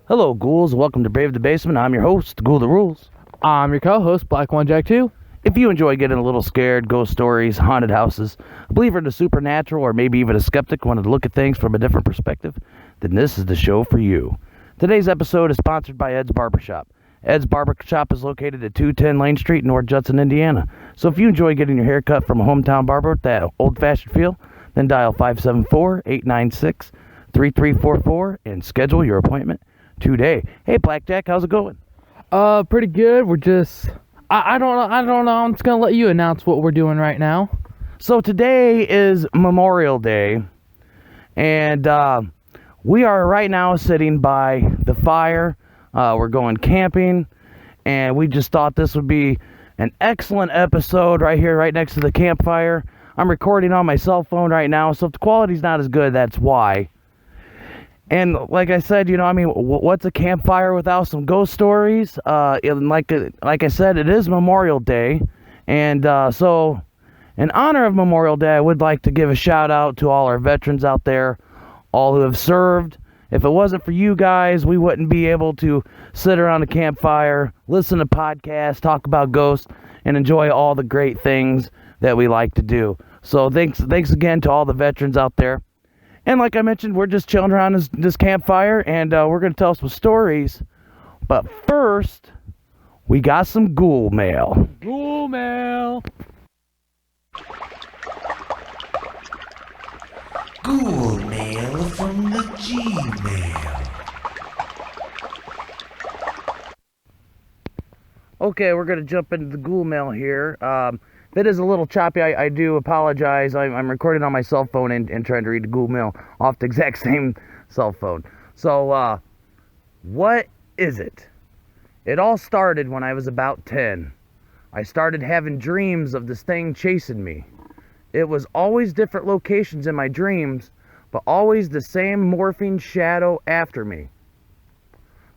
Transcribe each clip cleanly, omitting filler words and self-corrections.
Hello, ghouls. Welcome to Brave the Basement. I'm your host, Ghoul the Rules. I'm your co-host, Black One Jack 2. If you enjoy getting a little scared, ghost stories, haunted houses, a believer in the supernatural, or maybe even a skeptic wanting to look at things from a different perspective, then this is the show for you. Today's episode is sponsored by Ed's Barbershop. Ed's Barbershop is located at 210 Lane Street in North Judson, Indiana. So if you enjoy getting your hair cut from a hometown barber with that old-fashioned feel, then dial 574-896-3344 and schedule your appointment today. Hey, Blackjack, how's it going? Pretty good. We're just... I don't know. I'm just gonna let you announce what we're doing right now. So today is Memorial Day, and we are right now sitting by the fire. We're going camping, and we just thought this would be an excellent episode right here, right next to the campfire. I'm recording on my cell phone right now, so if the quality's not as good, that's why. And like I said, what's a campfire without some ghost stories? Like I said, it is Memorial Day. And so in honor of Memorial Day, I would like to give a shout out to all our veterans out there, all who have served. If it wasn't for you guys, we wouldn't be able to sit around a campfire, listen to podcasts, talk about ghosts, and enjoy all the great things that we like to do. So thanks again to all the veterans out there. And like I mentioned, we're just chilling around this campfire, and we're going to tell some stories. But first, we got some ghoul mail. Ghoul mail. Ghoul mail from the Gmail. Okay, we're going to jump into the ghoul mail here. That is a little choppy. I do apologize. I'm recording on my cell phone and trying to read the Google Mail off the exact same cell phone. So, what is it? It all started when I was about 10. I started having dreams of this thing chasing me. It was always different locations in my dreams, but always the same morphing shadow after me.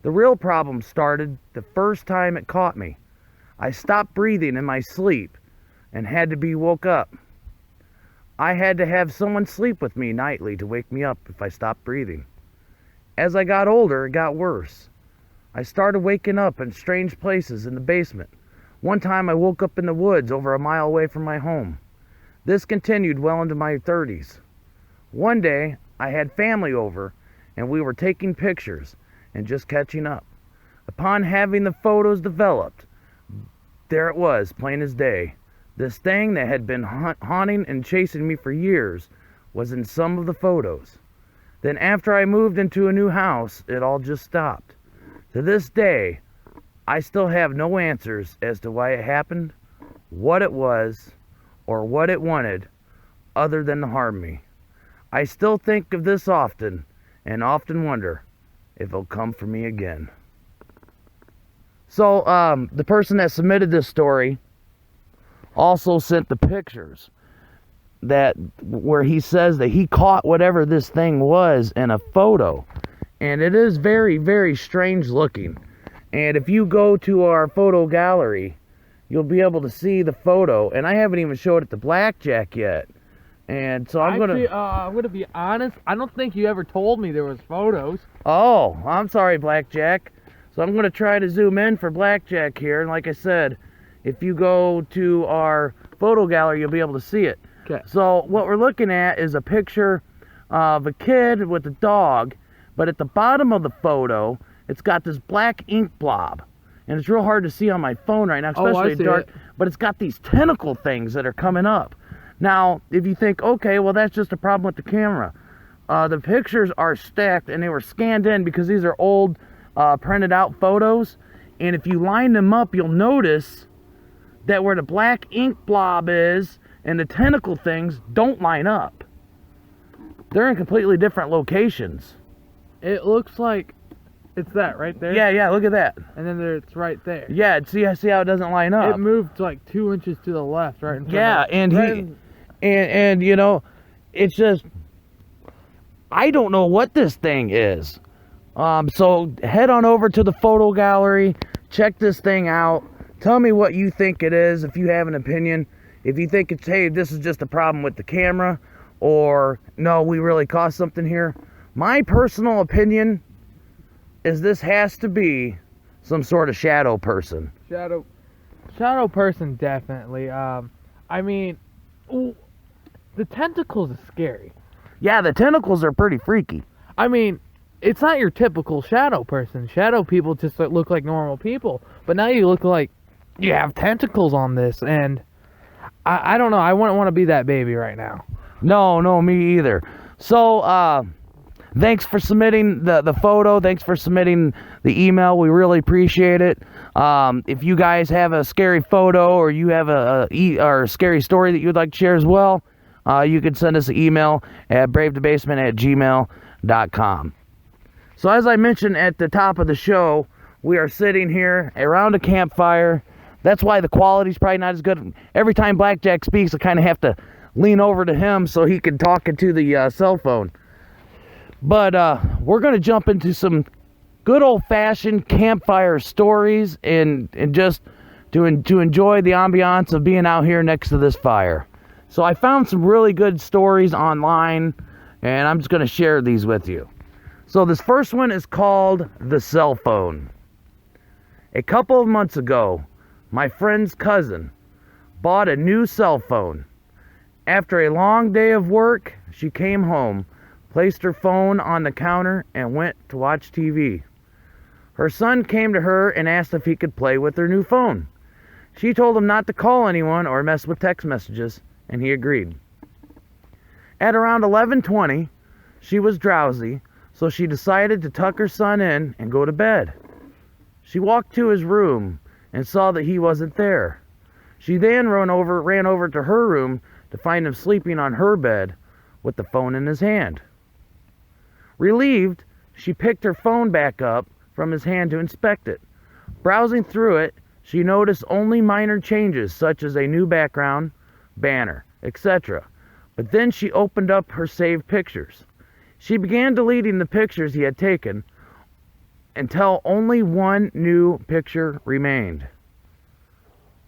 The real problem started the first time it caught me. I stopped breathing in my sleep and had to be woke up. I had to have someone sleep with me nightly to wake me up if I stopped breathing. As I got older, it got worse. I started waking up in strange places in the basement. One time I woke up in the woods over a mile away from my home. This continued well into my 30s. One day, I had family over, and we were taking pictures and just catching up. Upon having the photos developed, there it was, plain as day. This thing that had been haunting and chasing me for years was in some of the photos. Then after I moved into a new house, it all just stopped. To this day, I still have no answers as to why it happened, what it was, or what it wanted, other than to harm me. I still think of this often, and often wonder if it'll come for me again. So, the person that submitted this story also sent the pictures where he says that he caught whatever this thing was in a photo, and it is very, very strange looking. And if you go to our photo gallery, you'll be able to see the photo, and I haven't even showed it to Blackjack yet. And so I'm gonna be honest, I don't think you ever told me there was photos. Oh, I'm sorry, Blackjack. So I'm gonna try to zoom in for Blackjack here, and like I said, if you go to our photo gallery, you'll be able to see it. Okay. So what we're looking at is a picture of a kid with a dog, but at the bottom of the photo, it's got this black ink blob. And it's real hard to see on my phone right now, especially in dark. But it's got these tentacle things that are coming up. Now, if you think, okay, well, that's just a problem with the camera. The pictures are stacked, and they were scanned in because these are old printed out photos. And if you line them up, you'll notice that where the black ink blob is and the tentacle things don't line up. They're in completely different locations. It looks like it's that right there. Yeah, look at that. And then it's right there. Yeah, see how it doesn't line up. It moved like 2 inches to the left, right in front yeah, of it. and it's just, I don't know what this thing is. So head on over to the photo gallery, check this thing out. Tell me what you think it is, if you have an opinion. If you think it's, hey, this is just a problem with the camera, or no, we really caught something here. My personal opinion, is this has to be some sort of shadow person. Shadow person, definitely. I mean, ooh, the tentacles is scary. Yeah, the tentacles are pretty freaky. I mean, it's not your typical shadow person. Shadow people just look like normal people. But now you look like you have tentacles on this, and I don't know. I wouldn't want to be that baby right now. No, me either. So, thanks for submitting the photo. Thanks for submitting the email. We really appreciate it. If you guys have a scary photo or you have a scary story that you would like to share as well, you can send us an email at bravethebasement@gmail.com. So as I mentioned at the top of the show, we are sitting here around a campfire. That's why the quality's probably not as good. Every time Blackjack speaks, I kind of have to lean over to him so he can talk into the cell phone. But we're going to jump into some good old-fashioned campfire stories and just to enjoy the ambiance of being out here next to this fire. So I found some really good stories online, and I'm just going to share these with you. So this first one is called The Cell Phone. A couple of months ago, my friend's cousin bought a new cell phone. After a long day of work, she came home, placed her phone on the counter, and went to watch TV. Her son came to her and asked if he could play with her new phone. She told him not to call anyone or mess with text messages, and he agreed. At around 11:20, she was drowsy, so she decided to tuck her son in and go to bed. She walked to his room and saw that he wasn't there. She then ran over to her room to find him sleeping on her bed with the phone in his hand. Relieved, she picked her phone back up from his hand to inspect it. Browsing through it, she noticed only minor changes such as a new background, banner, etc. But then she opened up her saved pictures. She began deleting the pictures he had taken until only one new picture remained.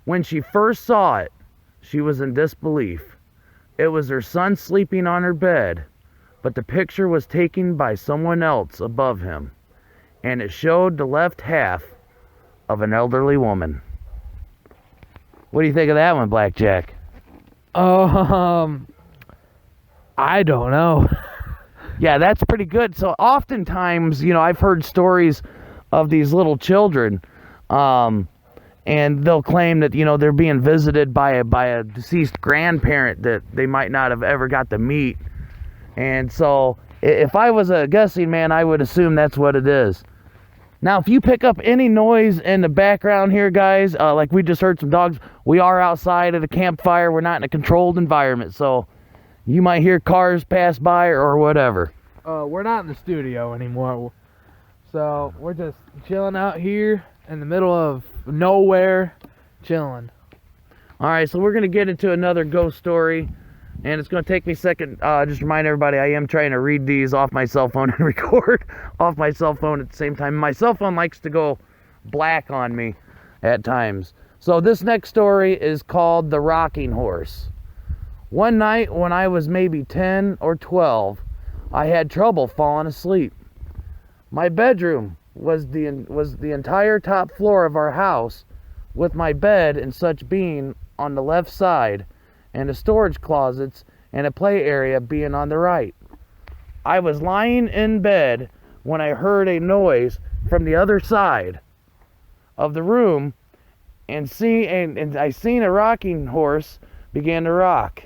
When she first saw it, she was in disbelief. It was her son sleeping on her bed, but the picture was taken by someone else above him, and it showed the left half of an elderly woman. What do you think of that one, Blackjack? I don't know. Yeah, that's pretty good. So oftentimes, I've heard stories of these little children, and they'll claim that, they're being visited by a deceased grandparent that they might not have ever got to meet. And so if I was a guessing man, I would assume that's what it is. Now, if you pick up any noise in the background here, guys, like we just heard some dogs, we are outside at a campfire. We're not in a controlled environment, so you might hear cars pass by or whatever. We're not in the studio anymore. So we're just chilling out here in the middle of nowhere, chilling. All right, so we're going to get into another ghost story, and it's going to take me a second. Just remind everybody, I am trying to read these off my cell phone and record off my cell phone at the same time. My cell phone likes to go black on me at times. So this next story is called The Rocking Horse. One night when I was maybe 10 or 12, I had trouble falling asleep. My bedroom was the entire top floor of our house, with my bed and such being on the left side, and the storage closets and a play area being on the right. I was lying in bed when I heard a noise from the other side of the room, and I seen a rocking horse begin to rock.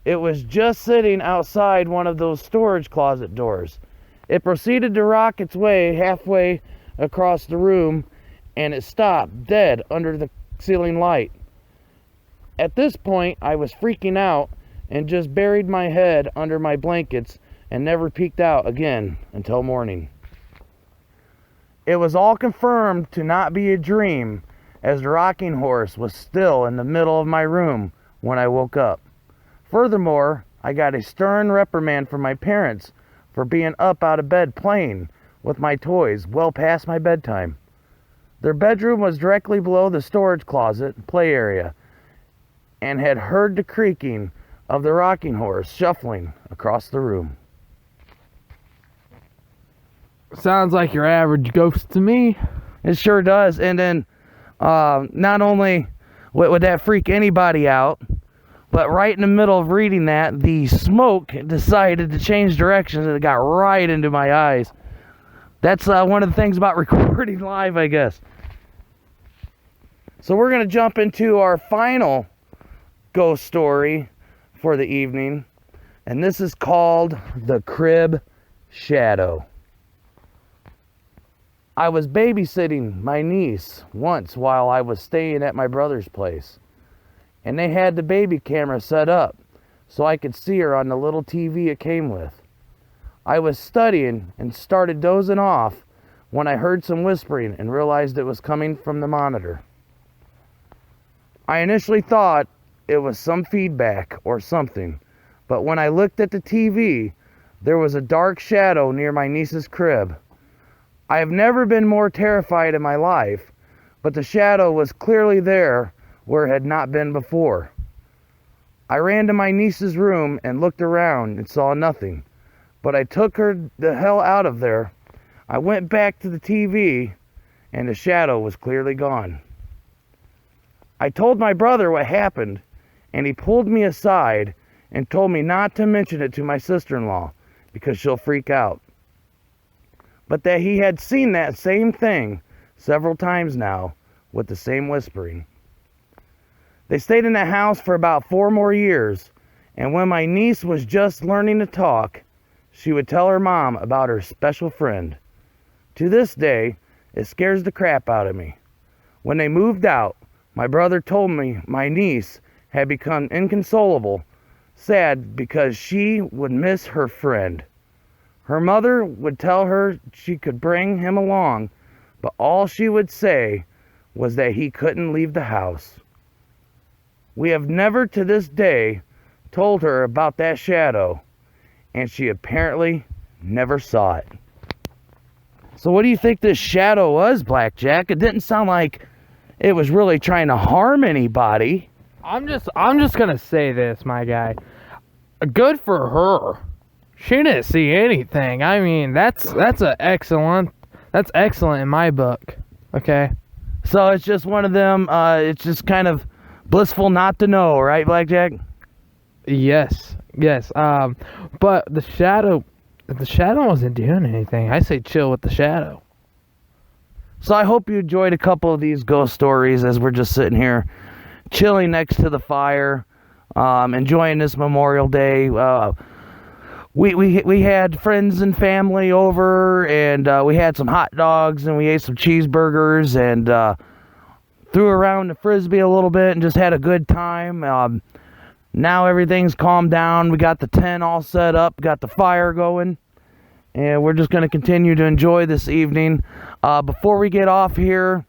It was just sitting outside one of those storage closet doors. It proceeded to rock its way halfway across the room, and it stopped dead under the ceiling light. At this point, I was freaking out and just buried my head under my blankets and never peeked out again until morning. It was all confirmed to not be a dream, as the rocking horse was still in the middle of my room when I woke up. Furthermore, I got a stern reprimand from my parents for being up out of bed playing with my toys well past my bedtime. Their bedroom was directly below the storage closet play area, and had heard the creaking of the rocking horse shuffling across the room. Sounds like your average ghost to me. It sure does. And then not only would that freak anybody out, but right in the middle of reading that, the smoke decided to change directions and it got right into my eyes. That's one of the things about recording live, I guess. So we're going to jump into our final ghost story for the evening. And this is called The Crib Shadow. I was babysitting my niece once while I was staying at my brother's place. And they had the baby camera set up so I could see her on the little TV it came with. I was studying and started dozing off when I heard some whispering and realized it was coming from the monitor. I initially thought it was some feedback or something, but when I looked at the TV, there was a dark shadow near my niece's crib. I have never been more terrified in my life, but the shadow was clearly there where it had not been before. I ran to my niece's room and looked around and saw nothing, but I took her the hell out of there. I went back to the TV and the shadow was clearly gone. I told my brother what happened, and he pulled me aside and told me not to mention it to my sister-in-law because she'll freak out. But that he had seen that same thing several times now with the same whispering. They stayed in the house for about 4 more years, and when my niece was just learning to talk, she would tell her mom about her special friend. To this day, it scares the crap out of me. When they moved out, my brother told me my niece had become inconsolable, sad because she would miss her friend. Her mother would tell her she could bring him along, but all she would say was that he couldn't leave the house. We have never to this day told her about that shadow, and she apparently never saw it. So what do you think this shadow was, Blackjack? It didn't sound like it was really trying to harm anybody. I'm just gonna say this, my guy. Good for her. She didn't see anything. I mean, that's excellent in my book. Okay. So it's just one of them. It's just kind of blissful not to know, right, Blackjack? Yes. But the shadow wasn't doing anything. I say chill with the shadow. So I hope you enjoyed a couple of these ghost stories as we're just sitting here chilling next to the fire, enjoying this Memorial Day. We had friends and family over, and we had some hot dogs, and we ate some cheeseburgers, and threw around the Frisbee a little bit and just had a good time. Now everything's calmed down. We got the tent all set up, got the fire going, and we're just going to continue to enjoy this evening. Before we get off here,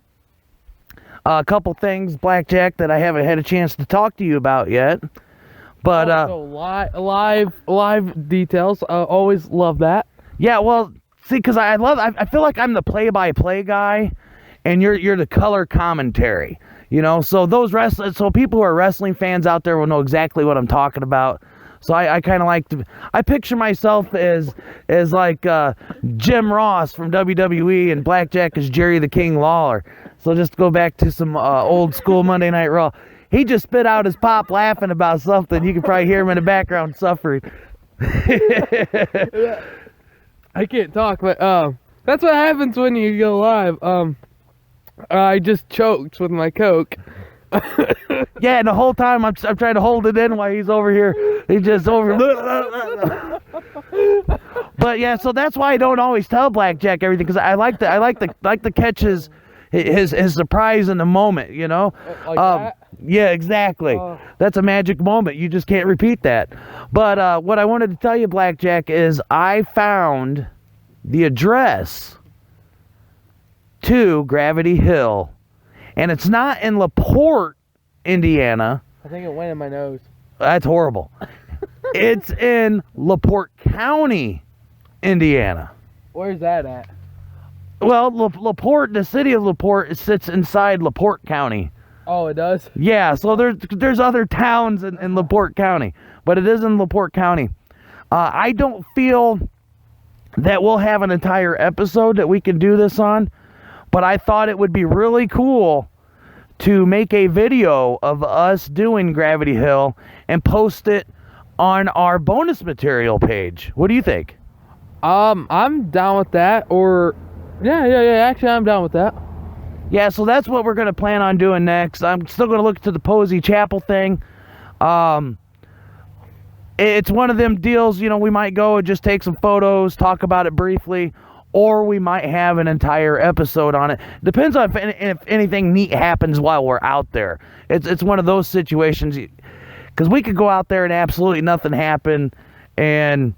a couple things, Blackjack, that I haven't had a chance to talk to you about yet. But live details. Always love that. Yeah, well, see, because I feel like I'm the play-by-play guy, and you're the color commentary. You know, so so people who are wrestling fans out there will know exactly what I'm talking about. So I kind of like to, I picture myself as like Jim Ross from WWE and Blackjack as Jerry the King Lawler. So just to go back to some old school Monday Night Raw. He just spit out his pop laughing about something. You can probably hear him in the background suffering. I can't talk, but that's what happens when you go live. I just choked with my Coke. Yeah, and the whole time I'm trying to hold it in while he's over here. He's just over. But yeah, so that's why I don't always tell Blackjack everything, because I like to catch his surprise in the moment, you know. Like that? Yeah, exactly. That's a magic moment. You just can't repeat that. But what I wanted to tell you, Blackjack, is I found the address to Gravity Hill, and it's not in LaPorte, Indiana. I think it went in my nose. That's horrible. It's in LaPorte County, Indiana. Where's that at? Well, LaPorte, the city of LaPorte, sits inside LaPorte County. Oh, it does? Yeah, so there's other towns in LaPorte County, but it is in LaPorte County. I don't feel that we'll have an entire episode that we can do this on, but I thought it would be really cool to make a video of us doing Gravity Hill and post it on our bonus material page. What do you think? I'm down with that. Or yeah. Actually, I'm down with that. Yeah, so that's what we're going to plan on doing next. I'm still going to look to the Posey Chapel thing. It's one of them deals, you know, we might go and just take some photos, talk about it briefly, or we might have an entire episode on it. Depends on if anything neat happens while we're out there. It's one of those situations, because we could go out there and absolutely nothing happen, and,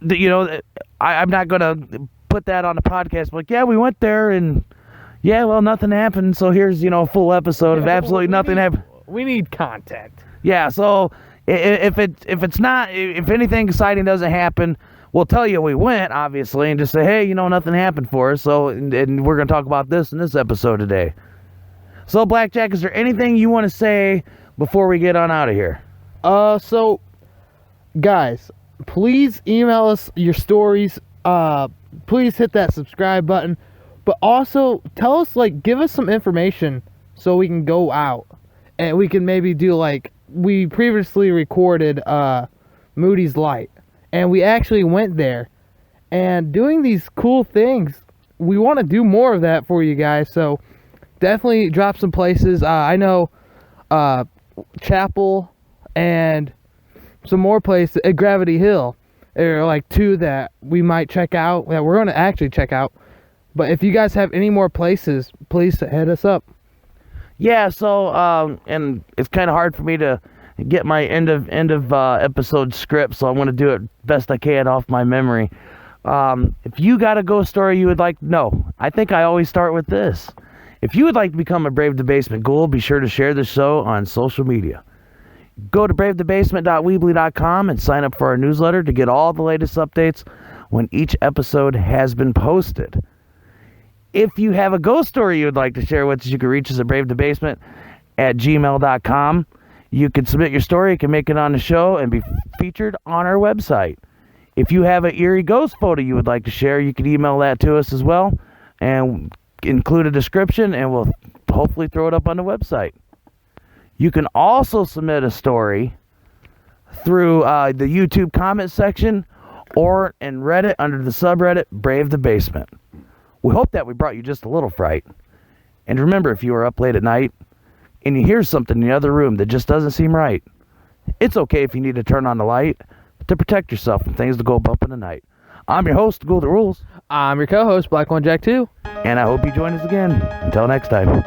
you know, I'm not going to put that on the podcast, like, yeah, we went there, and, yeah, well, nothing happened, so here's, you know, a full episode of absolutely nothing happened. We need content. Yeah, so if anything exciting doesn't happen, we'll tell you we went, obviously, and just say, hey, you know, nothing happened for us, so, and we're going to talk about this in this episode today. So, Blackjack, is there anything you want to say before we get on out of here? So, guys, please email us your stories. Please hit that subscribe button. But also, tell us, like, give us some information so we can go out. And we can maybe do, like, we previously recorded Moody's Light. And we actually went there. And doing these cool things, we want to do more of that for you guys. So, definitely drop some places. I know Chapel and some more places at Gravity Hill. There are, like, 2 that we might check out, that we're going to actually check out. But if you guys have any more places, please hit us up. Yeah, so, and it's kind of hard for me to get my end of episode script, so I want to do it best I can off my memory. If you got a ghost story you would like to know, I think I always start with this. If you would like to become a Brave the Basement Ghoul, be sure to share the show on social media. Go to bravethebasement.weebly.com and sign up for our newsletter to get all the latest updates when each episode has been posted. If you have a ghost story you would like to share with us, you can reach us at bravethebasement@gmail.com. You can submit your story, you can make it on the show, and be featured on our website. If you have an eerie ghost photo you would like to share, you can email that to us as well, and include a description, and we'll hopefully throw it up on the website. You can also submit a story through the YouTube comment section or in Reddit under the subreddit Brave the Basement. We hope that we brought you just a little fright. And remember, if you are up late at night and you hear something in the other room that just doesn't seem right, it's okay if you need to turn on the light to protect yourself from things to go bump in the night. I'm your host, Ghoul That Rules. I'm your co-host, Black One Jack 2. And I hope you join us again. Until next time.